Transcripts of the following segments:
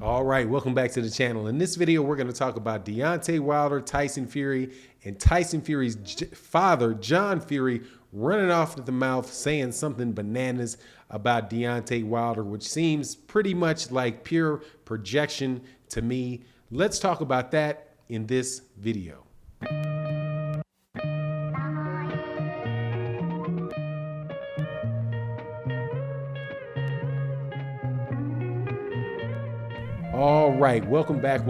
All right, welcome back to the channel. In this video, we're going to talk about Deontay Wilder, Tyson Fury, and Tyson Fury's father, John Fury, running off at the mouth saying something bananas about Deontay Wilder, which seems pretty much like pure projection to me. Let's talk about that in this video. All right, welcome back.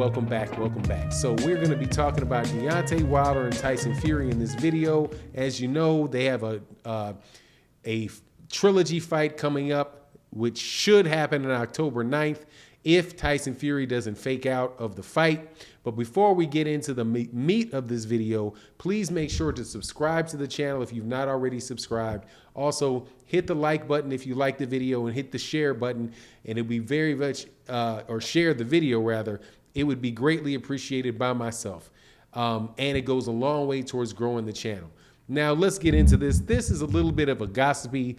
So we're going to be talking about Deontay Wilder and Tyson Fury in this video. As you know, they have a trilogy fight coming up, which should happen on October 9th if Tyson Fury doesn't fake out of the fight. But before we get into the meat of this video, please make sure to subscribe to the channel if you've not already subscribed. Also, hit the like button if you like the video and hit the share button, and it'd be very much, or share the video rather, it would be greatly appreciated by myself. And it goes a long way towards growing the channel. Now, let's get into this. This is a little bit of a gossipy,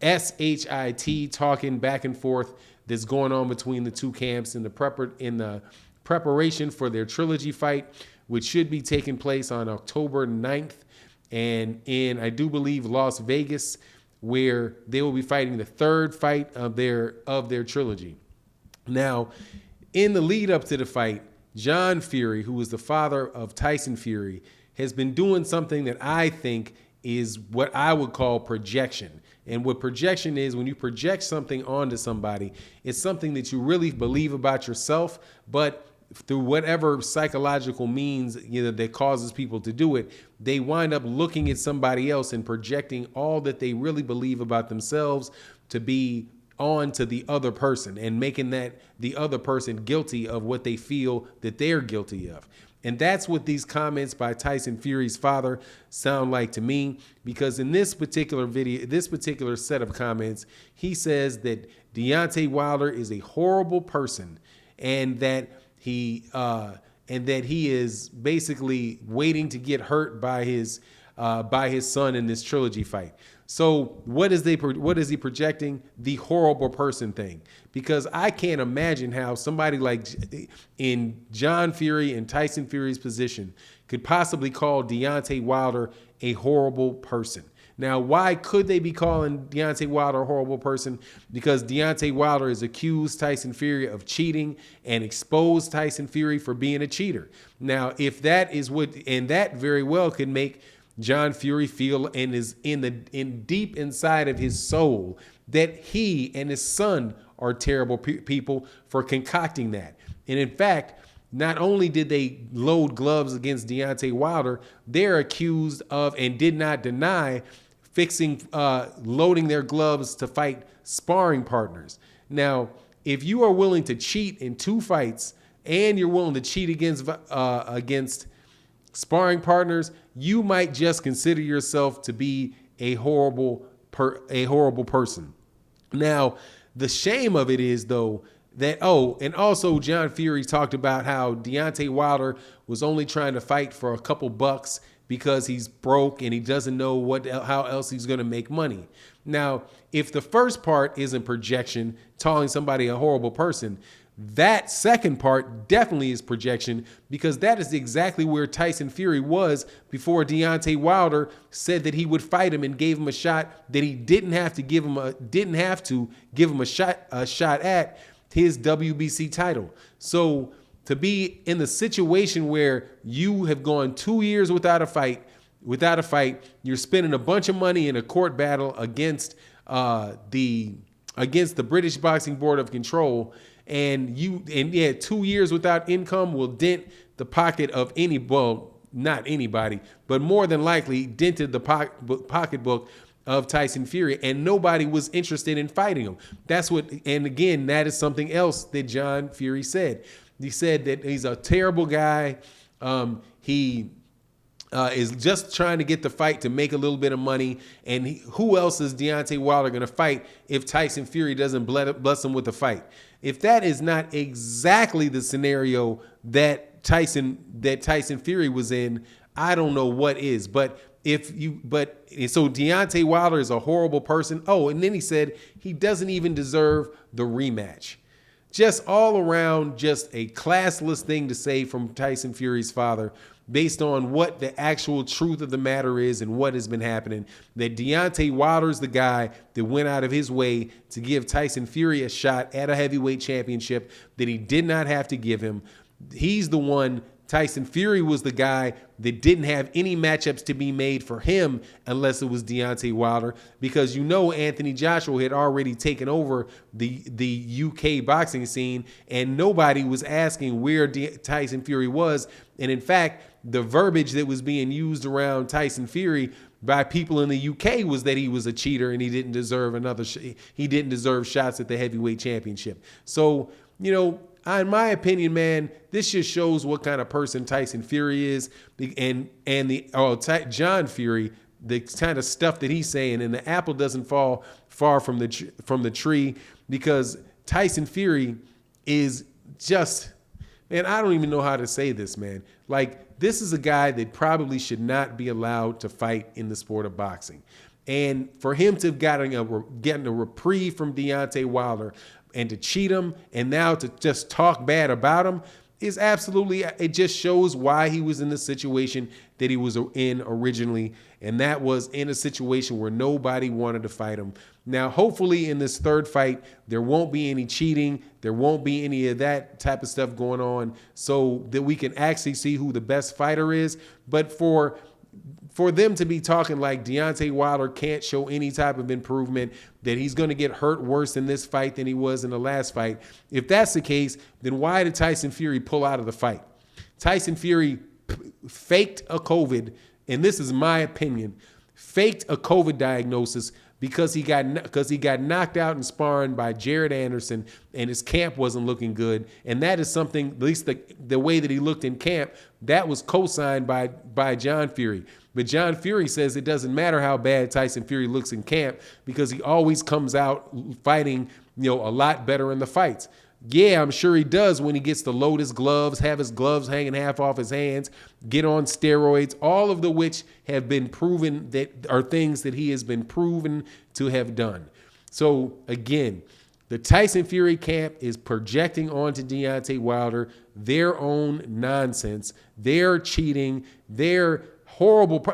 SHIT talking back and forth that's going on between the two camps in the preparation for their trilogy fight, which should be taking place on October 9th and in, I do believe, Las Vegas, where they will be fighting the third fight of their trilogy. Now, in the lead up to the fight, John Fury, who is the father of Tyson Fury, has been doing something that I think is what I would call projection. And what projection is, when you project something onto somebody, it's something that you really believe about yourself, but through whatever psychological means that causes people to do it, they wind up looking at somebody else and projecting all that they really believe about themselves to be on to the other person and making that the other person guilty of what they feel that they're guilty of. And that's what these comments by Tyson Fury's father sound like to me, because in this particular video, this particular set of comments, he says that Deontay Wilder is a horrible person and that he is basically waiting to get hurt by his son in this trilogy fight. So what is he projecting? The horrible person thing. Because I can't imagine how somebody like in John Fury and Tyson Fury's position could possibly call Deontay Wilder a horrible person. Now, why could they be calling Deontay Wilder a horrible person? Because Deontay Wilder has accused Tyson Fury of cheating and exposed Tyson Fury for being a cheater. Now, if that is and that very well could make John Fury feel and is in deep inside of his soul that he and his son are terrible people for concocting that. And in fact, not only did they load gloves against Deontay Wilder, they're accused of and did not deny loading their gloves to fight sparring partners. Now, if you are willing to cheat in two fights and you're willing to cheat against sparring partners, you might just consider yourself to be a horrible person. Now, the shame of it is, though, that, and also John Fury talked about how Deontay Wilder was only trying to fight for a couple bucks because he's broke and he doesn't know how else he's going to make money. Now, if the first part isn't projection, calling somebody a horrible person, that second part definitely is projection, because that is exactly where Tyson Fury was before Deontay Wilder said that he would fight him and gave him a shot that he didn't have to give him a shot at his WBC title. So to be in the situation where you have gone 2 years without a fight, you're spending a bunch of money in a court battle against the British Boxing Board of Control, and 2 years without income will dent the pocket of not anybody, but more than likely dented the pocketbook of Tyson Fury, and nobody was interested in fighting him. And again, that is something else that John Fury said. He said that he's a terrible guy. He is just trying to get the fight to make a little bit of money. And who else is Deontay Wilder going to fight if Tyson Fury doesn't bless him with a fight? If that is not exactly the scenario that Tyson Fury was in, I don't know what is. But So Deontay Wilder is a horrible person. Oh, and then he said he doesn't even deserve the rematch. Just all around, just a classless thing to say from Tyson Fury's father, based on what the actual truth of the matter is and what has been happening. That Deontay Wilder is the guy that went out of his way to give Tyson Fury a shot at a heavyweight championship that he did not have to give him. He's the one. Tyson Fury was the guy that didn't have any matchups to be made for him unless it was Deontay Wilder, because Anthony Joshua had already taken over the UK boxing scene, and nobody was asking where Tyson Fury was. And in fact, the verbiage that was being used around Tyson Fury by people in the UK was that he was a cheater and he didn't deserve he didn't deserve shots at the heavyweight championship. So, in my opinion, man, this just shows what kind of person Tyson Fury is, and John Fury, the kind of stuff that he's saying, and the apple doesn't fall far from the tree, because Tyson Fury is just, man, I don't even know how to say this, man. Like, this is a guy that probably should not be allowed to fight in the sport of boxing. And for him to have getting a reprieve from Deontay Wilder and to cheat him and now to just talk bad about him is absolutely, it just shows why he was in the situation that he was in originally. And that was in a situation where nobody wanted to fight him. Now, hopefully in this third fight, there won't be any cheating. There won't be any of that type of stuff going on, so that we can actually see who the best fighter is. But for them to be talking like Deontay Wilder can't show any type of improvement, that he's going to get hurt worse in this fight than he was in the last fight, if that's the case, then why did Tyson Fury pull out of the fight? Tyson Fury faked a COVID, and this is my opinion, faked a COVID diagnosis because he got knocked out in sparring by Jared Anderson, and his camp wasn't looking good. And that is something, at least the way that he looked in camp, that was co-signed by John Fury. But John Fury says it doesn't matter how bad Tyson Fury looks in camp, because he always comes out fighting, a lot better in the fights. Yeah, I'm sure he does when he gets to load his gloves, have his gloves hanging half off his hands, get on steroids, all of the which have been proven that are things that he has been proven to have done. So again, the Tyson Fury camp is projecting onto Deontay Wilder their own nonsense, their cheating, their horrible,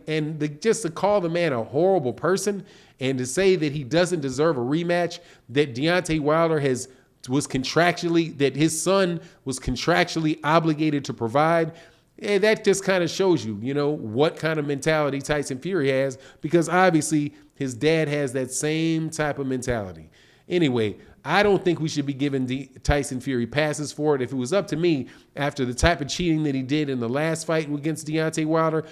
and just to call the man a horrible person and to say that he doesn't deserve a rematch, that Deontay Wilder that his son was contractually obligated to provide. That just kind of shows you, what kind of mentality Tyson Fury has, because obviously his dad has that same type of mentality. Anyway, I don't think we should be giving Tyson Fury passes for it. If it was up to me, after the type of cheating that he did in the last fight against Deontay Wilder,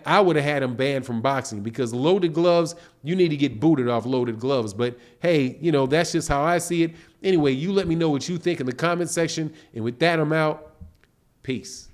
I would have had him banned from boxing, because loaded gloves, you need to get booted off loaded gloves. But hey, that's just how I see it. Anyway, you let me know what you think in the comment section. And with that, I'm out. Peace.